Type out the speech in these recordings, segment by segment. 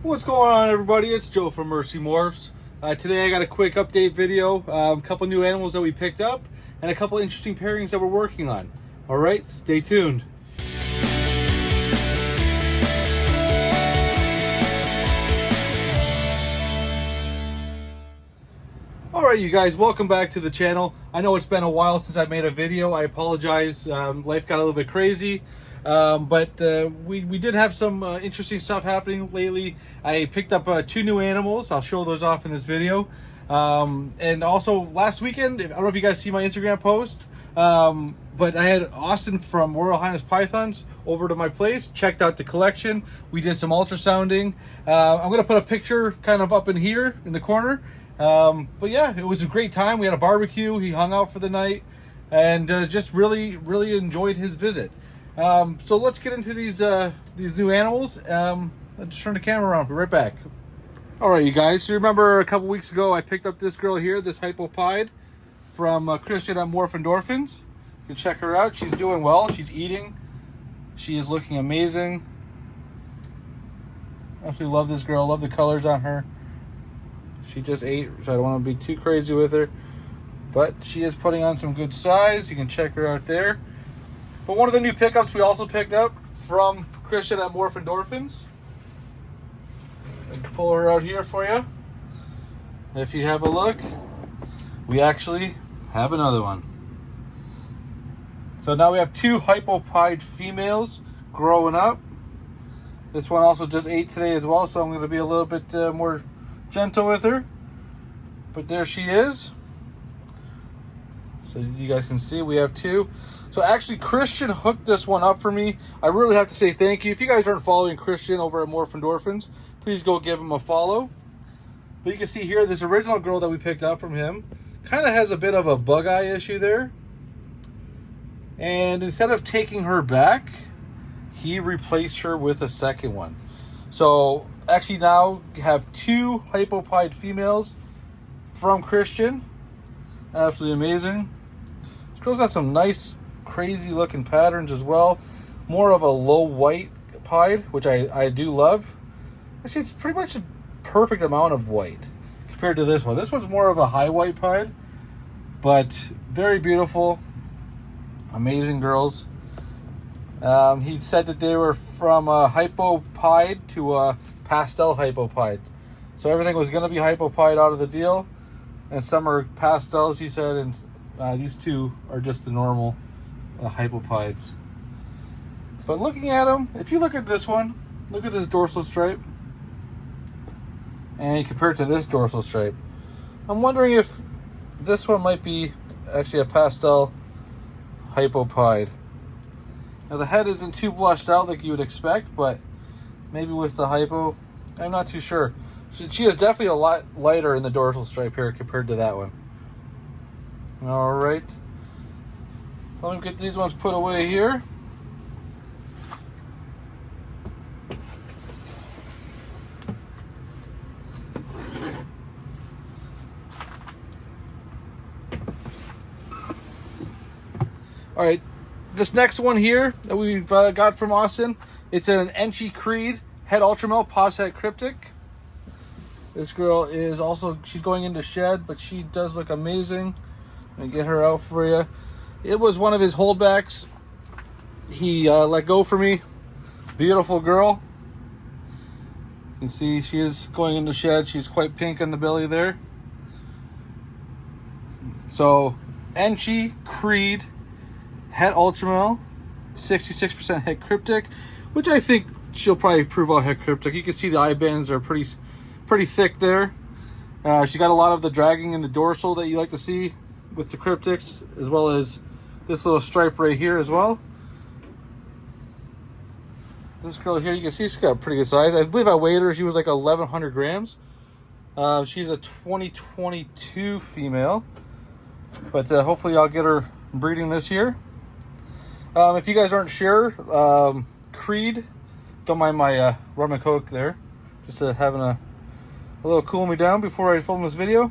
What's going on, everybody? It's Joe from Mercy Morphs. Today I got a quick update video, a couple new animals that we picked up, and a couple interesting pairings that we're working on. Alright, stay tuned. Alright, you guys, welcome back to the channel. I know it's been a while since I made a video. I apologize. Life got a little bit crazy. But we did have some interesting stuff happening lately. I picked up 2 new animals. I'll show those off in this video. And also last weekend, I don't know if you guys see my Instagram post, but I had Austin from Royal Highness Pythons over to my place, checked out the collection. We did some ultrasounding. I'm going to put a picture kind of up in here in the corner. But yeah, it was a great time. We had a barbecue. He hung out for the night and just really enjoyed his visit. So let's get into these new animals. I'll just turn the camera around. Be right back. All right, you guys. So you remember a couple weeks ago I picked up this girl here, this hypo from Christian at Morphin-Dorphins. You can check her out. She's doing well. She's eating. She is looking amazing. Absolutely love this girl. Love the colors on her. She just ate, so I don't want to be too crazy with her. But she is putting on some good size. You can check her out there. But one of the new pickups we also picked up from Christian at Morphin-Dorphins. I can pull her out here for you. If you have a look, we actually have another one. So now we have 2 hypopide females growing up. This one also just ate today as well, so I'm going to be a little bit more gentle with her. But there she is. So you guys can see we have 2. So actually, Christian hooked this one up for me. I really have to say thank you. If you guys aren't following Christian over at Morphin-Dorphins, please go give him a follow. But you can see here, this original girl that we picked up from him kind of has a bit of a bug eye issue there. And instead of taking her back, he replaced her with a second one. So actually now you have 2 hypopide females from Christian. Absolutely amazing. This girl's got some nice crazy looking patterns as well. More of a low white pied, which I do love. Actually, it's pretty much a perfect amount of white compared to this one. This one's more of a high white pied, but very beautiful. Amazing girls. He said that they were from a hypopide to a pastel hypopide. So everything was going to be hypopide out of the deal. And some are pastels, he said, and these 2 are just the normal hypopides. But looking at them, if you look at this one, look at this dorsal stripe, and you compare it to this dorsal stripe, I'm wondering if this one might be actually a pastel hypopide. Now the head isn't too blushed out like you would expect, but maybe with the hypo, I'm not too sure. She is definitely a lot lighter in the dorsal stripe here compared to that one. All right. Let me get these ones put away here. All right. This next one here that we've got from Austin, it's an enchi Creed head ultramel pause head cryptic. This girl is also, she's going into shed, but she does look amazing. Let me get her out for you. It was one of his holdbacks. He let go for me. Beautiful girl. You can see she is going into shed. She's quite pink on the belly there. So, enchi Creed het ultramel, 66% het cryptic, which I think she'll probably prove out het cryptic. You can see the eye bands are pretty thick there. She got a lot of the dragging in the dorsal that you like to see with the cryptics, as well as this little stripe right here as well. This girl here, you can see she's got a pretty good size. I believe I weighed her. She was like 1,100 grams. She's a 2022 female, but hopefully I'll get her breeding this year. If you guys aren't sure, Creed, don't mind my rum and coke there, just having a little cool me down before I film this video.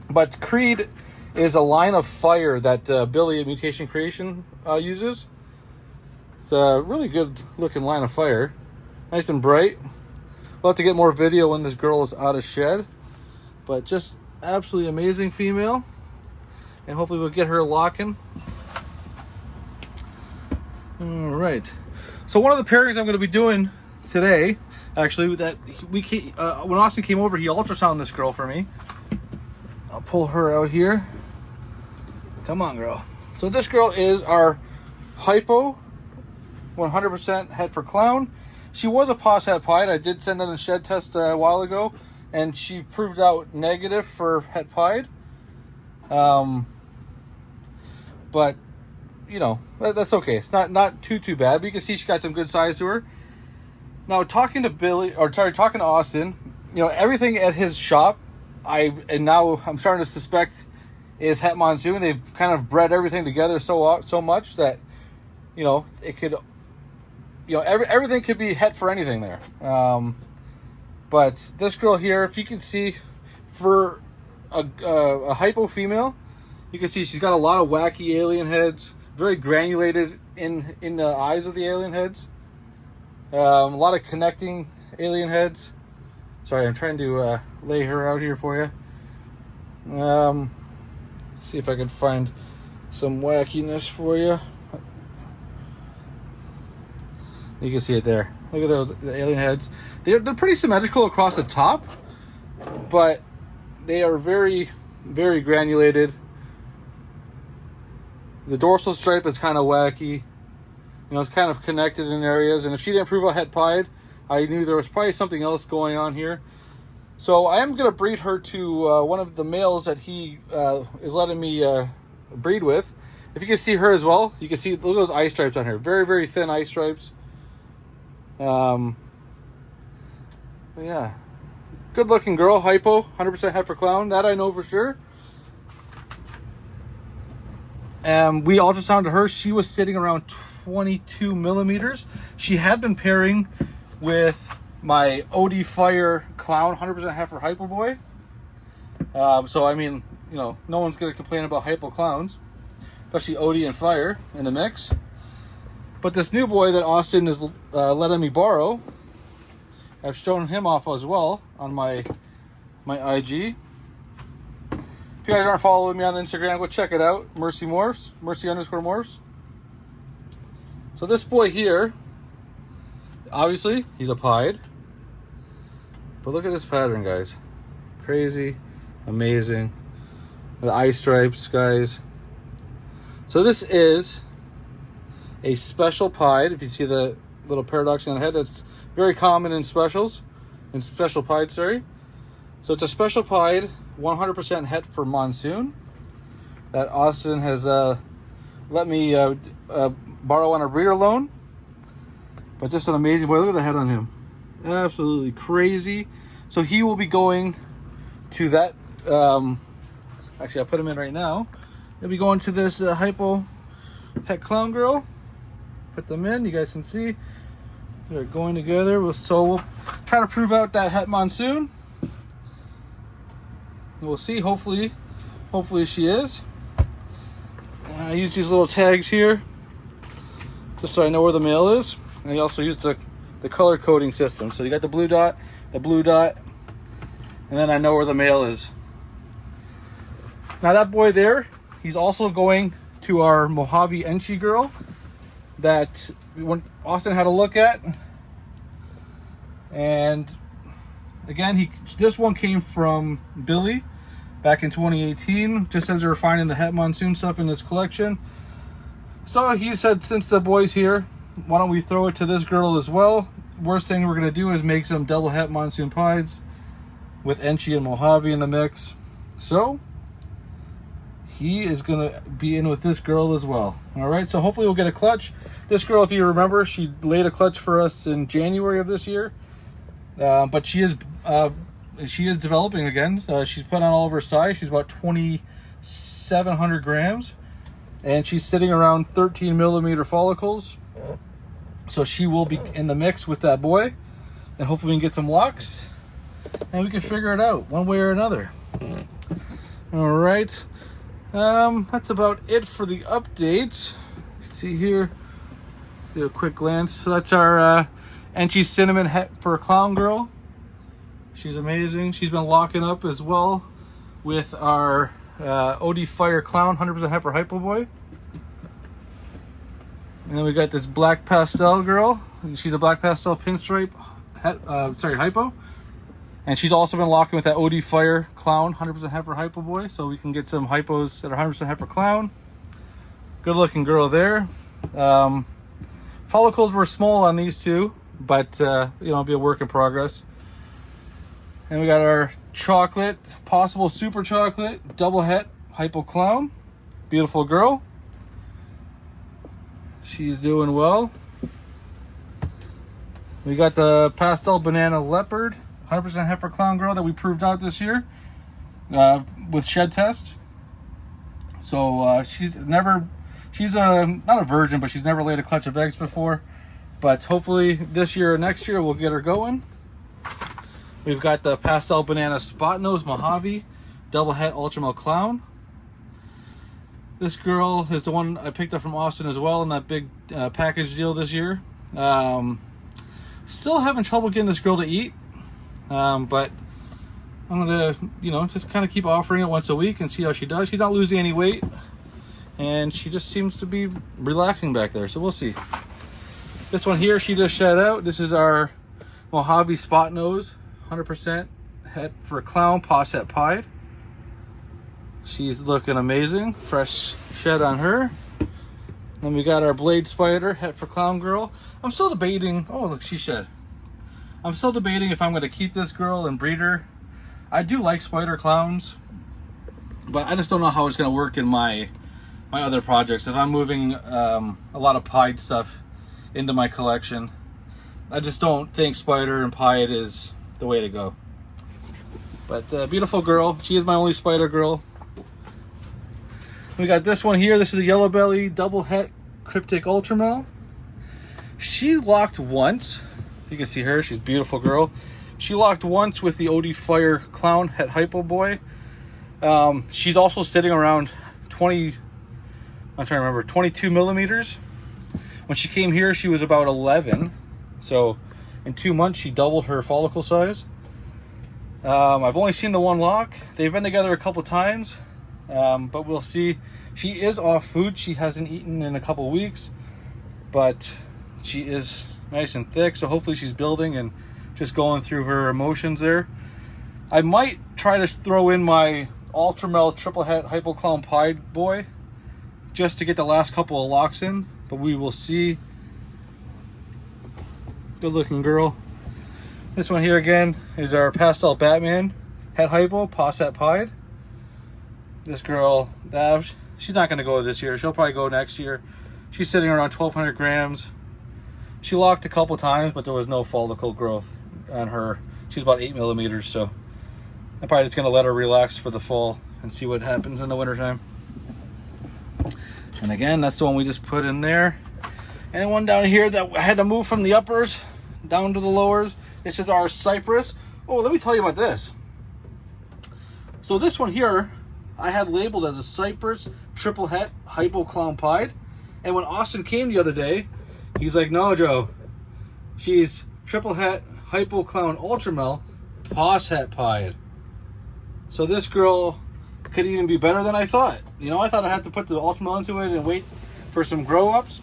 But Creed is a line of fire that Billy at Mutation Creation uses. It's a really good looking line of fire. Nice and bright. We'll have to get more video when this girl is out of shed. But just absolutely amazing female. And hopefully we'll get her locking. All right. So one of the pairings I'm going to be doing today, actually, that when Austin came over, he ultrasounded this girl for me. I'll pull her out here. Come on, girl. So this girl is our hypo, 100% het for clown. She was a pos het pied. I did send out a shed test a while ago, and she proved out negative for het pied. But you know, that's okay. It's not too bad. But you can see she got some good size to her. Now talking to Austin, you know, everything at his shop, now I'm starting to suspect is het monsoon. They've kind of bred everything together so much that, you know, it could, you know, everything could be het for anything there. But this girl here, if you can see, for a hypo female, you can see she's got a lot of wacky alien heads, very granulated in the eyes of the alien heads. A lot of connecting alien heads. Sorry, I'm trying to lay her out here for you. See if I can find some wackiness for you. You can see it there. Look at those, the alien heads. They're pretty symmetrical across the top, but they are very, very granulated. The dorsal stripe is kind of wacky. You know, it's kind of connected in areas. And if she didn't prove out het pied, I knew there was probably something else going on here. So I am going to breed her to one of the males that he is letting me breed with. If you can see her as well, you can see, look at those eye stripes on her. Very, very thin eye stripes. But yeah. Good looking girl, hypo, 100% het for clown. That I know for sure. We ultrasounded her. She was sitting around 22 millimeters. She had been pairing with my OD Fire Clown, 100% het for hypo boy. So I mean, you know, no one's gonna complain about hypo clowns, especially OD and Fire in the mix. But this new boy that Austin is letting me borrow, I've shown him off as well on my IG. If you guys aren't following me on Instagram, go check it out. Mercy _morphs. So this boy here, obviously, he's a pied. But look at this pattern, guys. Crazy, amazing. The eye stripes, guys. So this is a special pied. If you see the little paradox on the head, that's very common in specials. In special pied, sorry. So it's a special pied, 100% het for monsoon that Austin has let me borrow on a breeder loan. But just an amazing boy. Look at the head on him. Absolutely crazy. So he will be going to that. Actually, I'll put him in right now. He'll be going to this hypo het clown girl. Put them in. You guys can see they're going together. So we'll try to prove out that het monsoon. We'll see. Hopefully she is. I use these little tags here just so I know where the male is. And I also use the color coding system. So you got the blue dot, and then I know where the male is. Now that boy there, he's also going to our Mojave Enchi girl that Austin had a look at. And again, this one came from Billy back in 2018, just as they were finding the het monsoon stuff in this collection. So he said, since the boy's here, why don't we throw it to this girl as well? Worst thing we're going to do is make some double het monsoon pieds with Enchi and Mojave in the mix. So he is going to be in with this girl as well. All right, so hopefully we'll get a clutch. This girl, if you remember, she laid a clutch for us in January of this year. But she is developing again. She's put on all of her size. She's about 2,700 grams. And she's sitting around 13 millimeter follicles. So she will be in the mix with that boy. And hopefully we can get some locks. And we can figure it out one way or another. All right. That's about it for the updates. See here. Do a quick glance. So that's our Enchi Cinnamon het for a clown girl. She's amazing. She's been locking up as well with our OD Fire Clown 100% heifer hypo boy. And then we got this black pastel girl. She's a black pastel pinstripe, hypo. And she's also been locking with that OD Fire Clown 100% heifer hypo boy. So we can get some hypos that are 100% heifer clown. Good looking girl there. Follicles were small on these two, but you know, it'll be a work in progress. And we got our chocolate, possible super chocolate, double het hypo clown. Beautiful girl. She's doing well. We got the pastel banana leopard, 100% heifer clown girl that we proved out this year with shed test. So she's not a virgin, but she's never laid a clutch of eggs before. But hopefully this year or next year we'll get her going. We've got the pastel banana spot nose Mojave, double het ultra male clown. This girl is the one I picked up from Austin as well in that big package deal this year. Still having trouble getting this girl to eat, but I'm gonna, you know, just kind of keep offering it once a week and see how she does. She's not losing any weight, and she just seems to be relaxing back there. So we'll see. This one here, she just shed out. This is our Mojave spot nose, 100% het for clown, paws het pied. She's looking amazing. Fresh shed on her. Then we got our blade spider, het for clown girl. I'm still debating. Oh, look, she shed. I'm still debating if I'm going to keep this girl and breed her. I do like spider clowns, but I just don't know how it's going to work in my other projects. If I'm moving a lot of pied stuff into my collection, I just don't think spider and pied is the way to go. But beautiful girl. She is my only spider girl. We got this one here. This is a yellow belly double het cryptic ultramel. She locked once. You can see her. She's a beautiful girl. She locked once with the OD Fire Clown het hypo boy. She's also sitting around 22 millimeters. When she came here, she was about 11. So in 2 months, she doubled her follicle size. I've only seen the one lock. They've been together a couple times. But we'll see. She is off food. She hasn't eaten in a couple weeks, but she is nice and thick. So hopefully she's building and just going through her emotions there. I might try to throw in my Ultramel triple het hypo clown pied boy just to get the last couple of locks in, but we will see. Good looking girl. This one here again is our pastel Batman het hypo, paws het pied. This girl, she's not going to go this year. She'll probably go next year. She's sitting around 1,200 grams. She locked a couple times, but there was no follicle growth on her. She's about 8 millimeters, so I'm probably just going to let her relax for the fall and see what happens in the wintertime. And again, that's the one we just put in there. And one down here that I had to move from the uppers down to the lowers. This is our Cypress. Oh, let me tell you about this. So this one here, I had labeled as a Cypress triple het hypo clown pied. And when Austin came the other day, he's like, no, Joe, she's triple het hypo clown ultramel, paws het pied. So this girl could even be better than I thought. You know, I thought I'd have to put the ultramel into it and wait for some grow ups.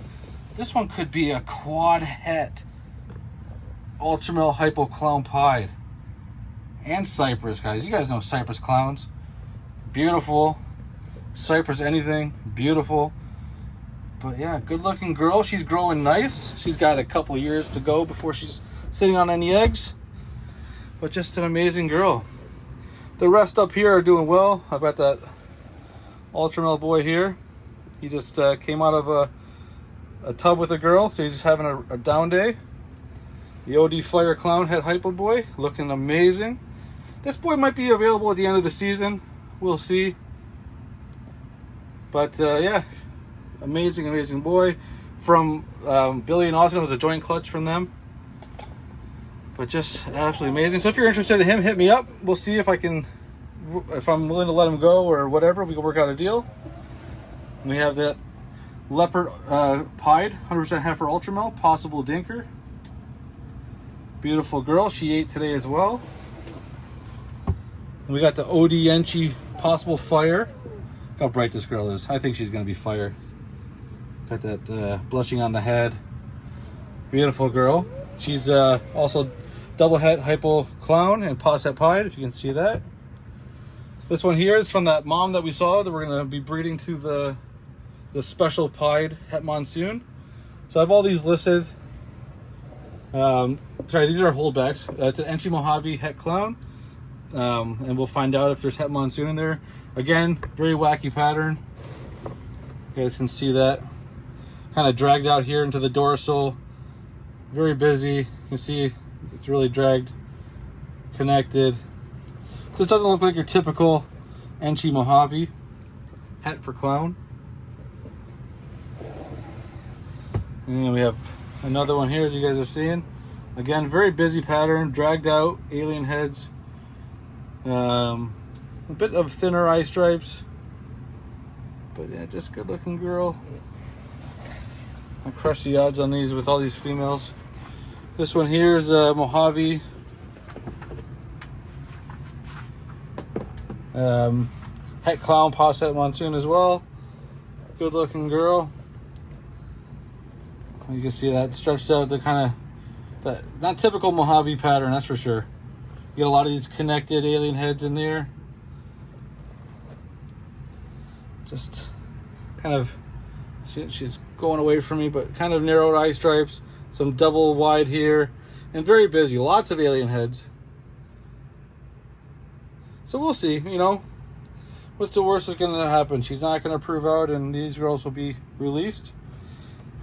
This one could be a quad het ultramel hypo clown pied. And Cypress, guys. You guys know Cypress clowns. Beautiful. Cypress anything. Beautiful. But yeah, good looking girl. She's growing nice. She's got a couple years to go before she's sitting on any eggs. But just an amazing girl. The rest up here are doing well. I've got that Ultramel boy here. He just came out of a tub with a girl, so he's just having a down day. The OD Fire Clown het hypo boy, looking amazing. This boy might be available at the end of the season. We'll see. But yeah, amazing boy. From Billy and Austin, it was a joint clutch from them. But just absolutely amazing. So if you're interested in him, hit me up. We'll see if I'm willing to let him go or whatever. We can work out a deal. We have that leopard pied, 100% heifer ultramel, possible dinker. Beautiful girl. She ate today as well. And we got the OD enchi possible fire. Look how bright this girl is. I think she's going to be fire. Got that blushing on the head. Beautiful girl. She's also double het hypo clown and paws het pied, if you can see that. This one here is from that mom that we saw that we're going to be breeding to the special pied het monsoon. So I have all these listed. Sorry, these are holdbacks. It's an enchi Mojave het clown. And we'll find out if there's het monsoon in there. Again, very wacky pattern. You guys can see that. Kind of dragged out here into the dorsal. Very busy. You can see it's really dragged, connected. This doesn't look like your typical enchi Mojave het for clown. And we have another one here that you guys are seeing. Again, very busy pattern, dragged out, alien heads. A bit of thinner eye stripes. But yeah, just good looking girl. I crush the odds on these with all these females. This one here is a Mojave. Het clown, paws het monsoon as well. Good looking girl. You can see that stretched out the kind of, that not typical Mojave pattern, that's for sure. You get a lot of these connected alien heads in there. Just kind of, she's going away from me, but kind of narrowed eye stripes, some double wide here, and very busy. Lots of alien heads. So we'll see, you know. What's the worst that's going to happen? She's not going to prove out, and these girls will be released.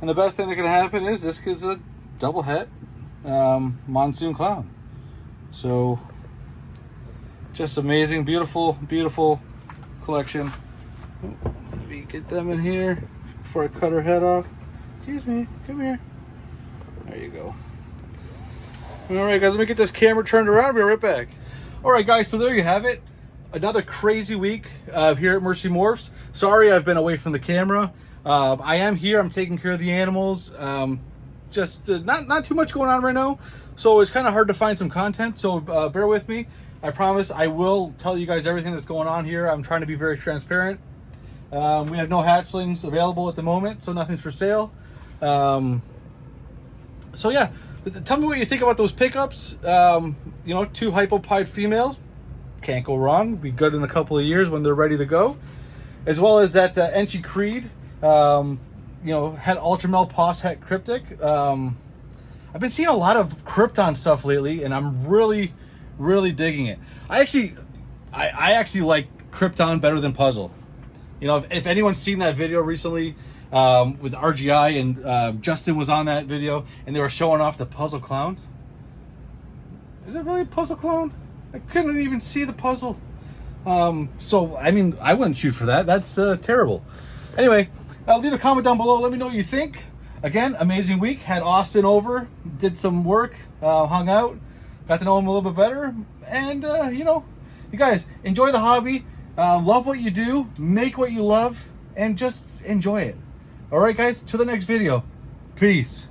And the best thing that can happen is this is a double het monsoon clown. So just amazing, beautiful, beautiful collection. Let me get them in here before I cut her head off. Excuse me, come here. There you go. All right, guys, let me get this camera turned around. I'll be right back. All right, guys, so there you have it. Another crazy week here at Mercy Morphs. Sorry I've been away from the camera. I am here. I'm taking care of the animals. Just not too much going on right now, so it's kind of hard to find some content. So bear with me. I promise I will tell you guys everything that's going on here. I'm trying to be very transparent. We have no hatchlings available at the moment, so nothing's for sale. So yeah, tell me what you think about those pickups. You know, 2 hypo-pied females. Can't go wrong. Be good in a couple of years when they're ready to go. As well as that enchi creed. You know, had ultramel paws het cryptic. I've been seeing a lot of Krypton stuff lately, and I'm really digging it. I actually like Krypton better than puzzle. You know, if anyone's seen that video recently with RGI, and Justin was on that video, and they were showing off the puzzle clowns. Is it really a puzzle clown? I couldn't even see the puzzle. So I mean, I wouldn't shoot for that. That's terrible. Anyway, leave a comment down below. Let me know what you think. Again, amazing week. Had Austin over, did some work, hung out, got to know him a little bit better. And, you know, you guys, enjoy the hobby. Love what you do. Make what you love. And just enjoy it. All right, guys, to the next video. Peace.